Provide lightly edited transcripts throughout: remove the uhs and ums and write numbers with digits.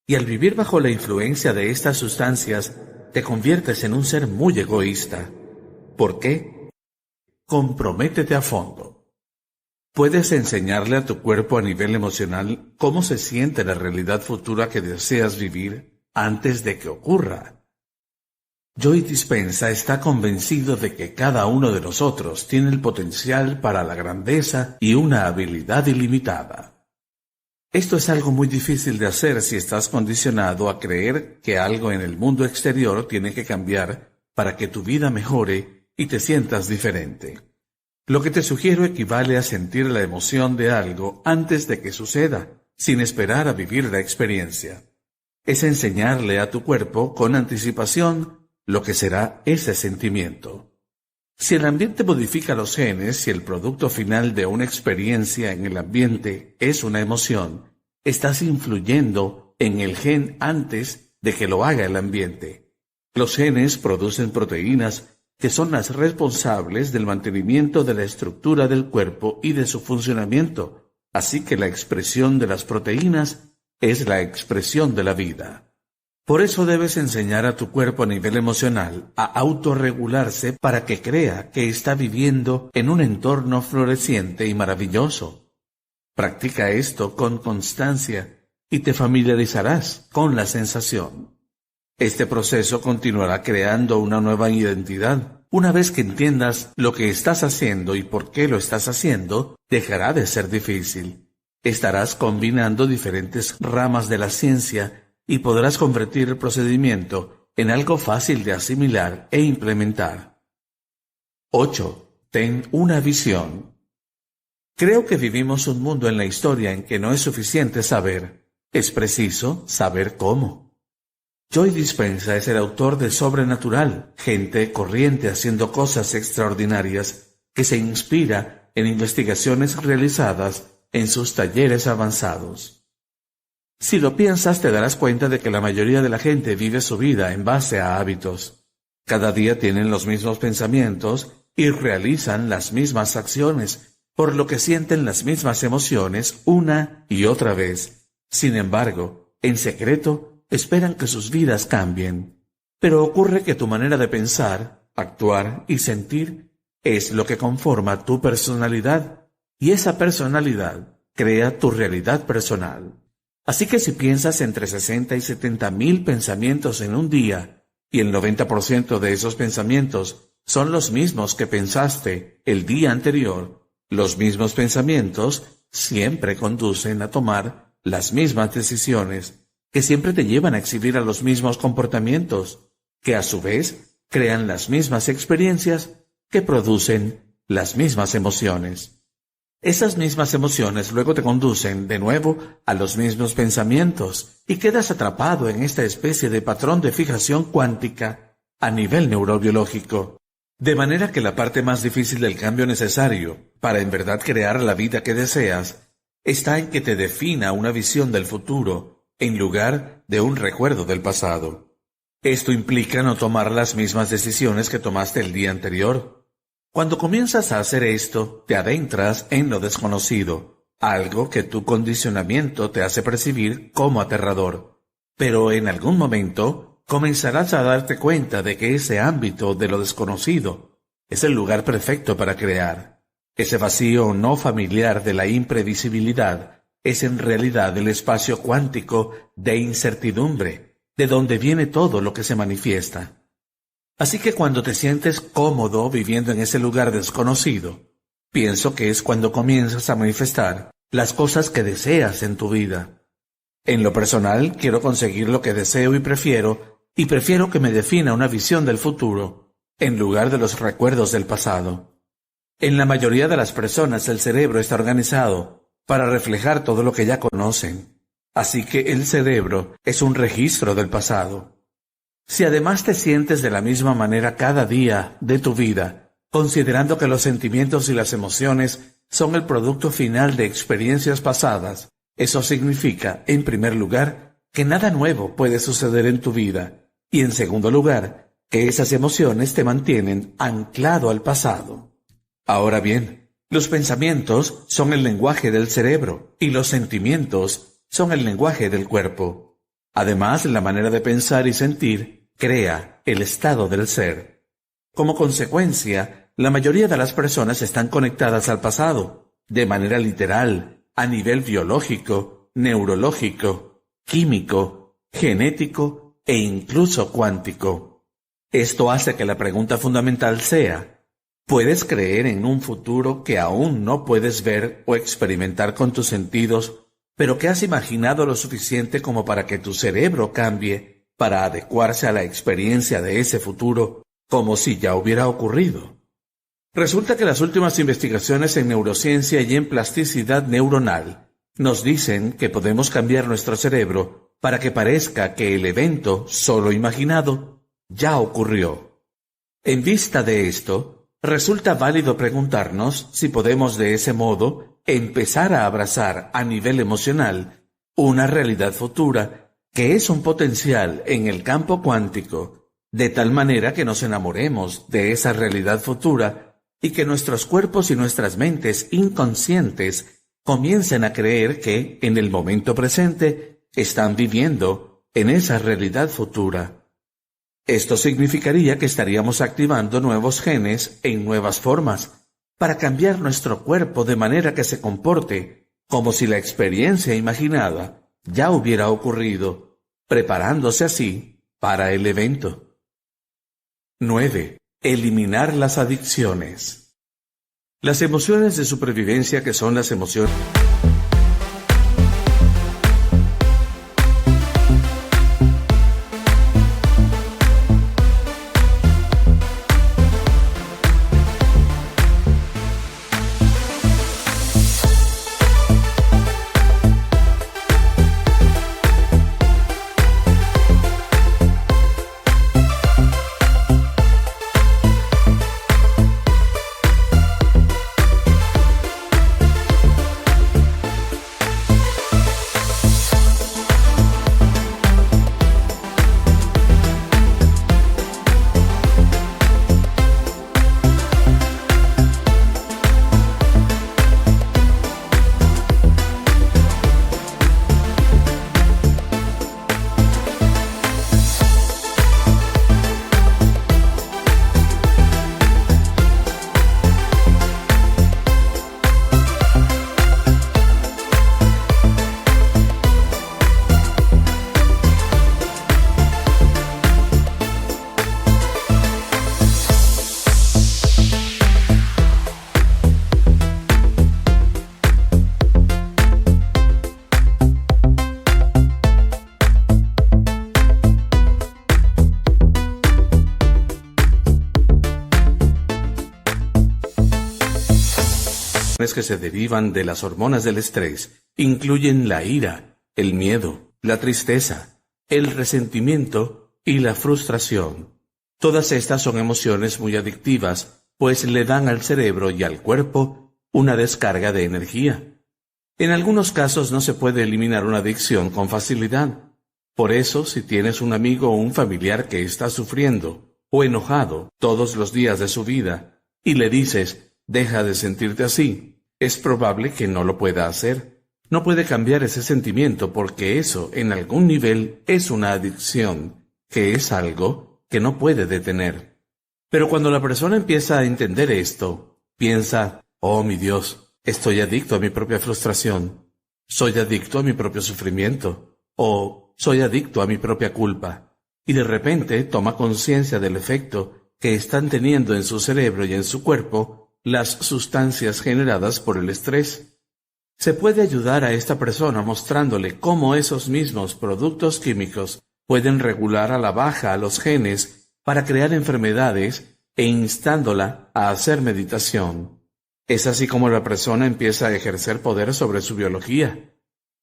Y al vivir bajo la influencia de estas sustancias, te conviertes en un ser muy egoísta. ¿Por qué? Comprométete a fondo. Puedes enseñarle a tu cuerpo a nivel emocional cómo se siente la realidad futura que deseas vivir antes de que ocurra. Joe Dispenza está convencido de que cada uno de nosotros tiene el potencial para la grandeza y una habilidad ilimitada. Esto es algo muy difícil de hacer si estás condicionado a creer que algo en el mundo exterior tiene que cambiar para que tu vida mejore y te sientas diferente. Lo que te sugiero equivale a sentir la emoción de algo antes de que suceda, sin esperar a vivir la experiencia. Es enseñarle a tu cuerpo con anticipación lo que será ese sentimiento. Si el ambiente modifica los genes y el producto final de una experiencia en el ambiente es una emoción, estás influyendo en el gen antes de que lo haga el ambiente. Los genes producen proteínas que son las responsables del mantenimiento de la estructura del cuerpo y de su funcionamiento, así que la expresión de las proteínas es la expresión de la vida. Por eso debes enseñar a tu cuerpo a nivel emocional a autorregularse para que crea que está viviendo en un entorno floreciente y maravilloso. Practica esto con constancia y te familiarizarás con la sensación. Este proceso continuará creando una nueva identidad. Una vez que entiendas lo que estás haciendo y por qué lo estás haciendo, dejará de ser difícil. Estarás combinando diferentes ramas de la ciencia y podrás convertir el procedimiento en algo fácil de asimilar e implementar. 8. Ten una visión. Creo que vivimos un mundo en la historia en que no es suficiente saber, es preciso saber cómo. Joe Dispenza es el autor de Sobrenatural, gente corriente haciendo cosas extraordinarias, que se inspira en investigaciones realizadas en sus talleres avanzados. Si lo piensas, te darás cuenta de que la mayoría de la gente vive su vida en base a hábitos. Cada día tienen los mismos pensamientos y realizan las mismas acciones, por lo que sienten las mismas emociones una y otra vez. Sin embargo, en secreto, esperan que sus vidas cambien. Pero ocurre que tu manera de pensar, actuar y sentir es lo que conforma tu personalidad, y esa personalidad crea tu realidad personal. Así que si piensas entre 60 y 70 mil pensamientos en un día, y el 90% de esos pensamientos son los mismos que pensaste el día anterior, los mismos pensamientos siempre conducen a tomar las mismas decisiones, que siempre te llevan a exhibir a los mismos comportamientos, que a su vez crean las mismas experiencias que producen las mismas emociones. Esas mismas emociones luego te conducen de nuevo a los mismos pensamientos y quedas atrapado en esta especie de patrón de fijación cuántica a nivel neurobiológico. De manera que la parte más difícil del cambio necesario para en verdad crear la vida que deseas está en que te defina una visión del futuro en lugar de un recuerdo del pasado. Esto implica no tomar las mismas decisiones que tomaste el día anterior. Cuando comienzas a hacer esto, te adentras en lo desconocido, algo que tu condicionamiento te hace percibir como aterrador. Pero en algún momento comenzarás a darte cuenta de que ese ámbito de lo desconocido es el lugar perfecto para crear. Ese vacío no familiar de la imprevisibilidad es en realidad el espacio cuántico de incertidumbre, de donde viene todo lo que se manifiesta. Así que cuando te sientes cómodo viviendo en ese lugar desconocido, pienso que es cuando comienzas a manifestar las cosas que deseas en tu vida. En lo personal, quiero conseguir lo que deseo y prefiero que me defina una visión del futuro, en lugar de los recuerdos del pasado. En la mayoría de las personas el cerebro está organizado para reflejar todo lo que ya conocen, así que el cerebro es un registro del pasado. Si además te sientes de la misma manera cada día de tu vida, considerando que los sentimientos y las emociones son el producto final de experiencias pasadas, eso significa, en primer lugar, que nada nuevo puede suceder en tu vida, y en segundo lugar, que esas emociones te mantienen anclado al pasado. Ahora bien, los pensamientos son el lenguaje del cerebro, y los sentimientos son el lenguaje del cuerpo. Además, la manera de pensar y sentir crea el estado del ser. Como consecuencia, la mayoría de las personas están conectadas al pasado, de manera literal, a nivel biológico, neurológico, químico, genético e incluso cuántico. Esto hace que la pregunta fundamental sea: ¿puedes creer en un futuro que aún no puedes ver o experimentar con tus sentidos, pero que has imaginado lo suficiente como para que tu cerebro cambie para adecuarse a la experiencia de ese futuro, como si ya hubiera ocurrido? Resulta que las últimas investigaciones en neurociencia y en plasticidad neuronal nos dicen que podemos cambiar nuestro cerebro para que parezca que el evento solo imaginado ya ocurrió. En vista de esto, resulta válido preguntarnos si podemos de ese modo empezar a abrazar a nivel emocional una realidad futura que es un potencial en el campo cuántico, de tal manera que nos enamoremos de esa realidad futura y que nuestros cuerpos y nuestras mentes inconscientes comiencen a creer que, en el momento presente, están viviendo en esa realidad futura. Esto significaría que estaríamos activando nuevos genes en nuevas formas, para cambiar nuestro cuerpo de manera que se comporte como si la experiencia imaginada ya hubiera ocurrido, preparándose así para el evento. 9. Eliminar las adicciones. Las emociones de supervivencia, que son las emociones que se derivan de las hormonas del estrés incluyen la ira, el miedo, la tristeza, el resentimiento y la frustración. Todas estas son emociones muy adictivas, pues le dan al cerebro y al cuerpo una descarga de energía. En algunos casos no se puede eliminar una adicción con facilidad. Por eso, si tienes un amigo o un familiar que está sufriendo o enojado todos los días de su vida y le dices: deja de sentirte así, es probable que no lo pueda hacer. No puede cambiar ese sentimiento porque eso, en algún nivel, es una adicción, que es algo que no puede detener. Pero cuando la persona empieza a entender esto, piensa: oh mi Dios, estoy adicto a mi propia frustración, soy adicto a mi propio sufrimiento, o soy adicto a mi propia culpa. Y de repente toma conciencia del efecto que están teniendo en su cerebro y en su cuerpo las sustancias generadas por el estrés. Se puede ayudar a esta persona mostrándole cómo esos mismos productos químicos pueden regular a la baja a los genes para crear enfermedades e instándola a hacer meditación. Es así como la persona empieza a ejercer poder sobre su biología.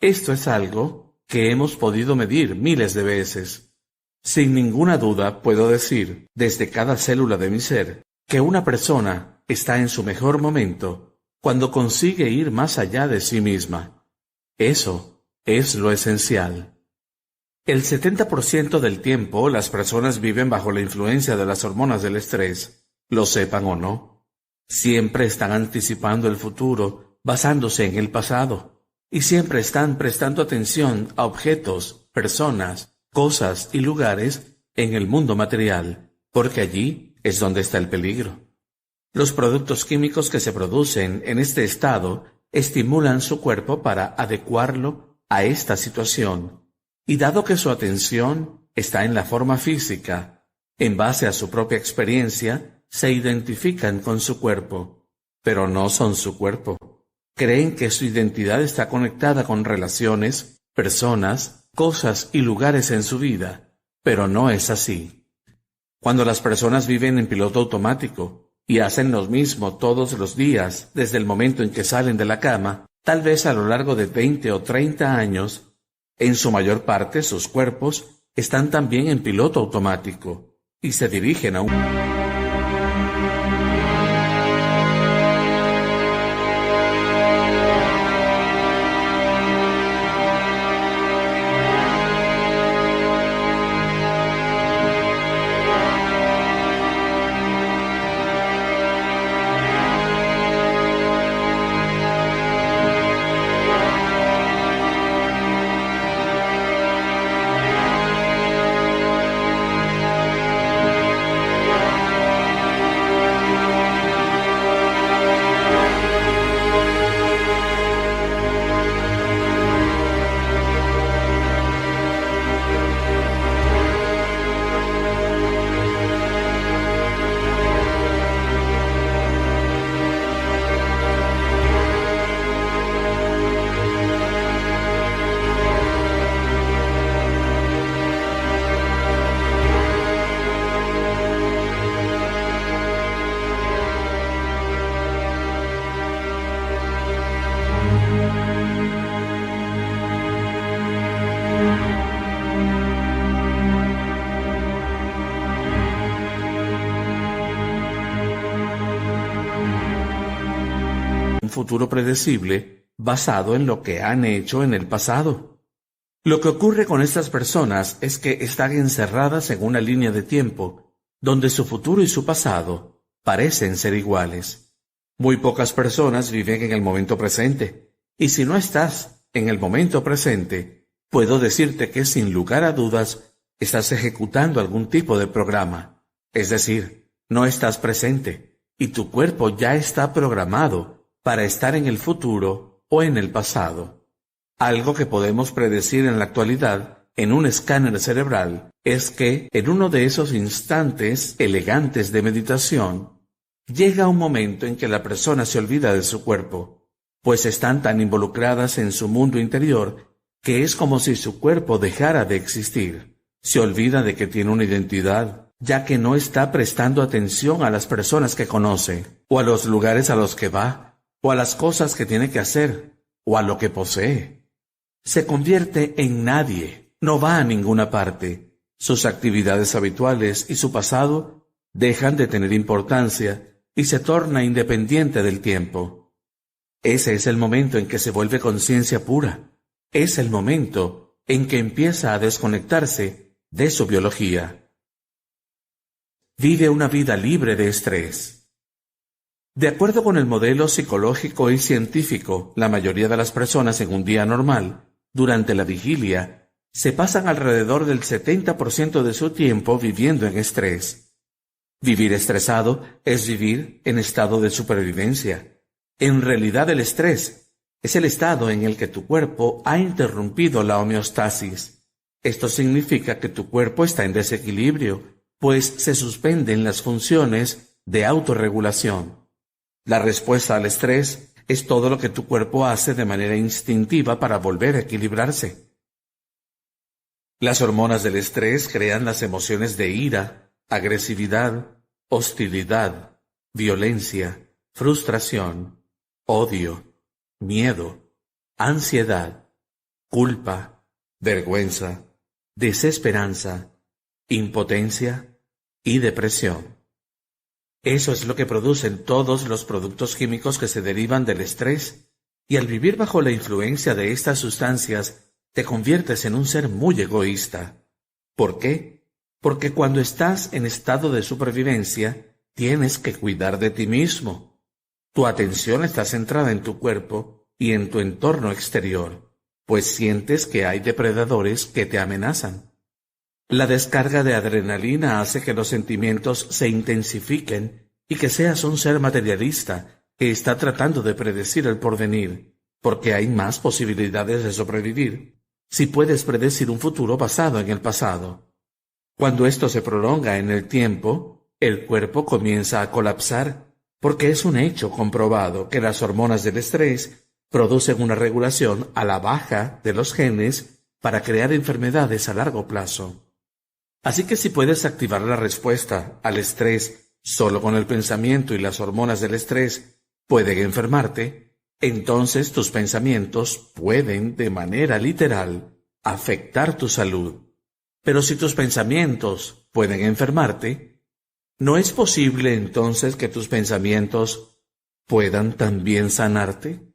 Esto es algo que hemos podido medir miles de veces. Sin ninguna duda puedo decir, desde cada célula de mi ser, que una persona está en su mejor momento cuando consigue ir más allá de sí misma. Eso es lo esencial. El 70% del tiempo las personas viven bajo la influencia de las hormonas del estrés, lo sepan o no. Siempre están anticipando el futuro basándose en el pasado y siempre están prestando atención a objetos personas, cosas y lugares en el mundo material, porque allí es donde está el peligro. Los productos químicos que se producen en este estado estimulan su cuerpo para adecuarlo a esta situación, y dado que su atención está en la forma física, en base a su propia experiencia, se identifican con su cuerpo, pero no son su cuerpo. Creen que su identidad está conectada con relaciones, personas, cosas y lugares en su vida, pero no es así. Cuando las personas viven en piloto automático y hacen lo mismo todos los días desde el momento en que salen de la cama, tal vez a lo largo de 20 o 30 años, en su mayor parte sus cuerpos están también en piloto automático y se dirigen a un... futuro predecible basado en lo que han hecho en el pasado. Lo que ocurre con estas personas es que están encerradas en una línea de tiempo donde su futuro y su pasado parecen ser iguales. Muy pocas personas viven en el momento presente, y si no estás en el momento presente, puedo decirte que sin lugar a dudas estás ejecutando algún tipo de programa. Es decir, no estás presente, y tu cuerpo ya está programado para estar en el futuro o en el pasado. Algo que podemos predecir en la actualidad en un escáner cerebral es que en uno de esos instantes elegantes de meditación, llega un momento en que la persona se olvida de su cuerpo, pues están tan involucradas en su mundo interior que es como si su cuerpo dejara de existir. Se olvida de que tiene una identidad, ya que no está prestando atención a las personas que conoce, o a los lugares a los que va, o a las cosas que tiene que hacer, o a lo que posee. Se convierte en nadie, no va a ninguna parte. Sus actividades habituales y su pasado dejan de tener importancia y se torna independiente del tiempo. Ese es el momento en que se vuelve conciencia pura. Es el momento en que empieza a desconectarse de su biología. Vive una vida libre de estrés. De acuerdo con el modelo psicológico y científico, la mayoría de las personas en un día normal, durante la vigilia, se pasan alrededor del 70% de su tiempo viviendo en estrés. Vivir estresado es vivir en estado de supervivencia. En realidad el estrés es el estado en el que tu cuerpo ha interrumpido la homeostasis. Esto significa que tu cuerpo está en desequilibrio, pues se suspenden las funciones de autorregulación. La respuesta al estrés es todo lo que tu cuerpo hace de manera instintiva para volver a equilibrarse. Las hormonas del estrés crean las emociones de ira, agresividad, hostilidad, violencia, frustración, odio, miedo, ansiedad, culpa, vergüenza, desesperanza, impotencia y depresión. Eso es lo que producen todos los productos químicos que se derivan del estrés, y al vivir bajo la influencia de estas sustancias, te conviertes en un ser muy egoísta. ¿Por qué? Porque cuando estás en estado de supervivencia, tienes que cuidar de ti mismo. Tu atención está centrada en tu cuerpo y en tu entorno exterior. pues sientes que hay depredadores que te amenazan. La descarga de adrenalina hace que los sentimientos se intensifiquen y que seas un ser materialista que está tratando de predecir el porvenir, porque hay más posibilidades de sobrevivir si puedes predecir un futuro basado en el pasado. Cuando esto se prolonga en el tiempo, el cuerpo comienza a colapsar, porque es un hecho comprobado que las hormonas del estrés producen una regulación a la baja de los genes para crear enfermedades a largo plazo. Así que si puedes activar la respuesta al estrés solo con el pensamiento y las hormonas del estrés pueden enfermarte, entonces tus pensamientos pueden, de manera literal, afectar tu salud. Pero si tus pensamientos pueden enfermarte, ¿no es posible entonces que tus pensamientos puedan también sanarte?